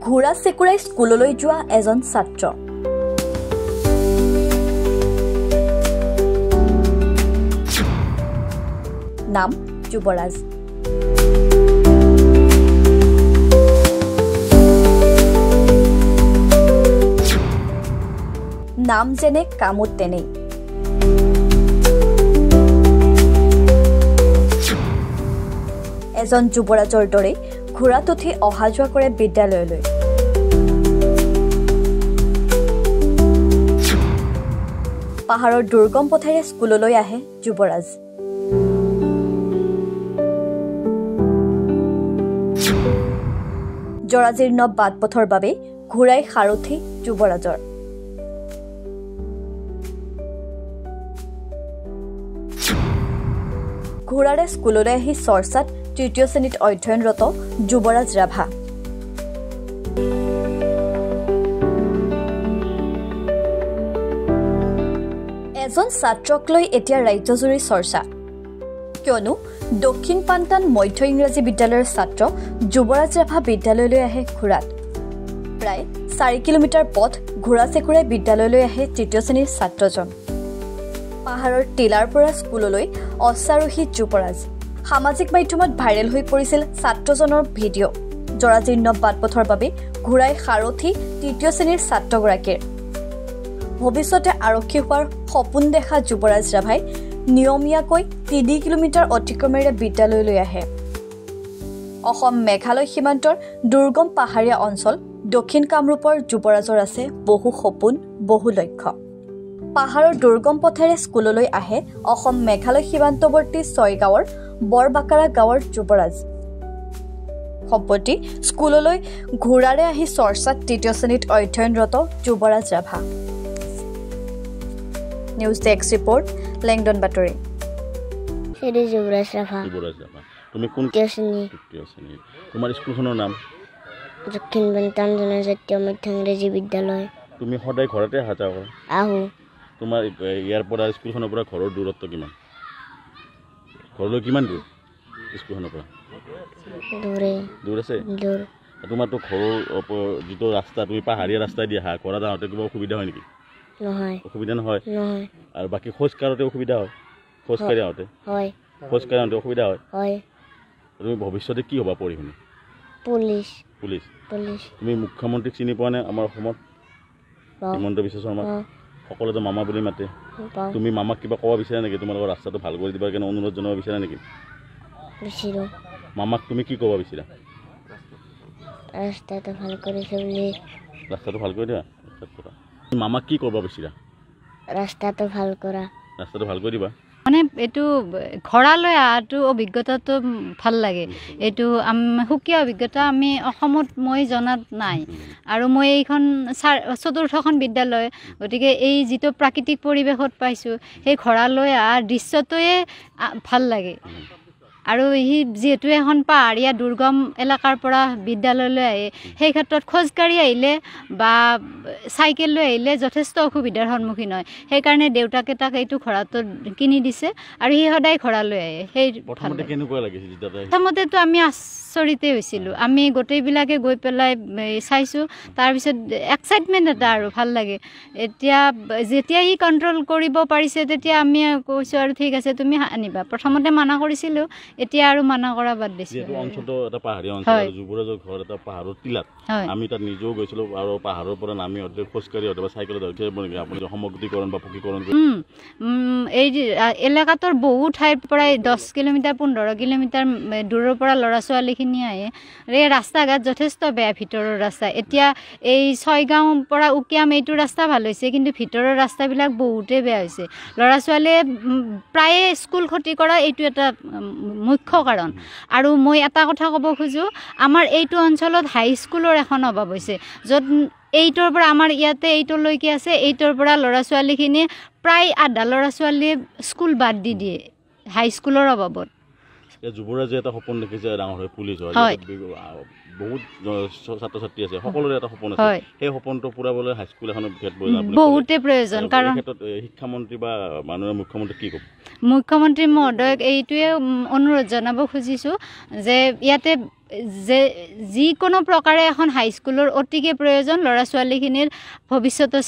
ঘোঁৰা চেকুৰাই স্কুললৈ যোৱা এজন ছাত্ৰ। নাম যুৱৰাজ। নাম যেনে কামত তেনেই। এজন যুৱৰাজৰ দৰে ঘোঁৰাত উঠি অহা যোৱা কৰে বিদ্যালয়লৈ। পাহাৰৰ দুৰ্গম পথেৰে স্কুললৈ আহে যুৱৰাজ। জৰাজীৰ্ণ বাট পথৰ বাবে ঘোঁৰাই সাৰথি যুৱৰাজৰ। ঘোঁৰাৰে স্কুললৈ আহি চৰ্চাত তৃতীয় শ্ৰেণীত অধ্যয়নৰত যুৱৰাজ ৰাভা। এজন ছাত্ৰক লৈ এতিয়া ৰাজ্যজুৰি চৰ্চা, কিয়নো দক্ষিণ পাণ্টান মধ্য ইংৰাজী বিদ্যালয়ৰ ছাত্ৰ যুৱৰাজ ৰাভা বিদ্যালয়লৈ আহে ঘোঁৰাত। প্ৰায় 4 কিলোমিটাৰ পথ ঘোঁৰা চেকুৰাই বিদ্যালয়লৈ আহে তৃতীয় শ্ৰেণীৰ ছাত্ৰজন। পাহাৰৰ টিলাৰ পৰা স্কুললৈ অশ্বাৰোহী যুৱৰাজ। সামাজিক মাধ্যমত ভাইৰেল হৈ পৰিছিল ছাত্ৰজনৰ ভিডিঅ'। জৰাজীৰ্ণ বাটপথৰ বাবে ঘোঁৰাই সাৰথি তৃতীয় শ্ৰেণীৰ ছাত্ৰগৰাকীৰ। ভৱিষ্যতে আৰক্ষী হোৱাৰ সপোন দেখা যুৱৰাজ ৰাভাই নিয়মীয়াকৈ 3 কিলোমিটাৰ অতিক্ৰমেৰে বিদ্যালয়লৈ আহে। অসম মেঘালয় সীমান্তৰ দুৰ্গম পাহাৰীয়া অঞ্চল দক্ষিণ কামৰূপৰ যুৱৰাজৰ আছে বহু সপোন, বহু লক্ষ্য। পাহাৰৰ দুৰ্গম পথেৰে স্কুললৈ আহে অসম মেঘালয় সীমান্তৱৰ্তী 6 গাঁৱৰ বৰবাকাৰা গাঁৱৰ যুৱৰাজ। সম্প্ৰতি স্কুললৈ ঘোঁৰাৰে আহি চৰ্চাত তৃতীয় শ্ৰেণীত অধ্যয়নৰত Yubaraj Rabha. News desk report, লেংডন বাতৰি। যুৱৰাজ ৰাভা। তুমি কোন তৃতীয় শ্ৰেণী? তোমাৰ স্কুলখনৰ নাম? দক্ষিণ পাণ্টান জনজাতীয় মধ্য ইংৰাজী বিদ্যালয়। তুমি সদায় ঘৰতে অহা যোৱা কৰা? আহোঁ। তোমাৰ ইয়াৰ পৰা স্কুলখনৰ পৰা ঘৰৰ দূৰত্ব কিমান? ঘৰলৈ কিমান দূৰ স্কুলখনৰ পৰা? দূৰ আছে। তোমাৰতো ঘৰৰ যিটো ৰাস্তা, তুমি পাহাৰীয়া ৰাস্তাই দি আহা, ঘৰত আহোঁতে কিবা অসুবিধা হয় নেকি? নহয়। অসুবিধা নহয়? আৰু বাকী খোজকাঢ়োতে অসুবিধা হয়? খোজকাঢ়ি আহোঁতে? হয়। খোজকাঢ়ি আহোঁতে অসুবিধা হয়? হয়। তুমি ভৱিষ্যতে কি হ'বা পঢ়ি শুনি? পুলিচ। পুলিচ? পুলিচ। তুমি মুখ্যমন্ত্ৰীক চিনি পোৱা নে আমাৰ অসমত? হিমন্ত বিশ্ব শৰ্মাক সকলোতে মামা বুলি মাতে। তুমি মামাক কিবা ক'ব বিচাৰা নেকি? তোমালোকৰ ৰাস্তাটো ভাল কৰি দিবৰ কাৰণে অনুৰোধ জনাব বিচাৰা নেকি? বিচাৰোঁ। মামাক তুমি কি ক'ব বিচাৰা? ৰাস্তাটো ভাল কৰিছে বুলি। ৰাস্তাটো ভাল কৰি দিয়া? মামাক কি ক'ব বিচাৰা? ৰাস্তাটো ভাল কৰা। ৰাস্তাটো ভাল কৰি দিবা? মানে এইটো ঘোঁৰালৈ অহাটো অভিজ্ঞতাটো ভাল লাগে। এইটো সুকীয়া অভিজ্ঞতা আমি অসমত মই জনাত নাই। আৰু মই এইখন চতুৰ্থখন বিদ্যালয়, গতিকে এই যিটো প্ৰাকৃতিক পৰিৱেশত পাইছোঁ, সেই ঘোঁৰালৈ অহা দৃশ্যটোৱে ভাল লাগে। আৰু সি যিহেতু এখন পাহাৰীয়া দুৰ্গম এলেকাৰ পৰা বিদ্যালয়লৈ আহে, সেই ক্ষেত্ৰত খোজকাঢ়ি আহিলে বা চাইকেল লৈ আহিলে যথেষ্ট অসুবিধাৰ সন্মুখীন হয়। সেইকাৰণে দেউতাকে তাক এইটো ঘোঁৰাটো কিনি দিছে আৰু সি সদায় ঘোঁৰালৈ আহে। সেই প্ৰথমতেতো আমি আচৰিতেই হৈছিলোঁ। আমি গোটেইবিলাকে গৈ পেলাই চাইছোঁ, তাৰপিছত এক্সাইটমেণ্ট এটা আৰু ভাল লাগে। এতিয়া যেতিয়া সি কণ্ট্ৰল কৰিব পাৰিছে, তেতিয়া আমি কৈছোঁ আৰু ঠিক আছে তুমি আনিবা। প্ৰথমতে মানা কৰিছিলোঁ, এতিয়া আৰু মানা কৰা বাদ দিছোঁ। অঞ্চলটো এটা পাহাৰীয়া অঞ্চল, যুৱৰাজৰ ঘৰ এটা পাহাৰৰ টিলাত। আমি তাত নিজেও গৈছিলোঁ আৰু পাহাৰৰ পৰা নামি হওঁতে খোজকাঢ়ি হওঁতে বা চাইকেলত আপুনি সমগ্ৰীকৰণ বা পকীকৰণ এই এলেকাটোৰ বহু ঠাইৰ পৰাই 10 কিলোমিটাৰ 15 কিলোমিটাৰ দূৰৰ পৰা ল'ৰা ছোৱালীখিনি আহে। এই ৰাস্তা ঘাট যথেষ্ট বেয়া, ভিতৰৰ ৰাস্তা। এতিয়া এই 6 গাঁৱৰ পৰা উকিয়াম এইটো ৰাস্তা ভাল হৈছে, কিন্তু ভিতৰৰ ৰাস্তাবিলাক বহুতেই বেয়া হৈছে। ল'ৰা ছোৱালীয়ে প্ৰায়ে স্কুল ক্ষতি কৰা এইটো এটা মুখ্য কাৰণ। আৰু মই এটা কথা ক'ব খোজোঁ, আমাৰ এইটো অঞ্চলত হাইস্কুলৰ এখন অভাৱ হৈছে, য'ত 8ৰ পৰা আমাৰ ইয়াতে 8লৈকে আছে। 8ৰ পৰা ল'ৰা ছোৱালীখিনি প্ৰায় আধা ল'ৰা ছোৱালীয়ে স্কুল বাদ দি দিয়ে হাইস্কুলৰ অভাৱত। যুৱৰাজে এটা সপোন দেখিছে ডাঙৰ হৈ পুলিচ হয়, বহুত ছাত্ৰ ছাত্ৰী আছে সকলোৰে এটা সপোন আছে সেই সপোনটো পূৰাবলৈ হাইস্কুল এখনৰ বিশেষ প্ৰয়োজন বহুতে প্ৰয়োজন কাৰণ ক্ষেত্ৰত শিক্ষামন্ত্ৰী বা মাননীয় মুখ্যমন্ত্ৰী কি ক'ব মুখ্যমন্ত্ৰী মহোদয়ক এইটোৱে অনুৰোধ জনাব খুজিছোঁ যে ইয়াতে যে যিকোনো প্ৰকাৰে এখন হাইস্কুলৰ অতিকে প্ৰয়োজন ল'ৰা ছোৱালীখিনিৰ ভৱিষ্যতৰ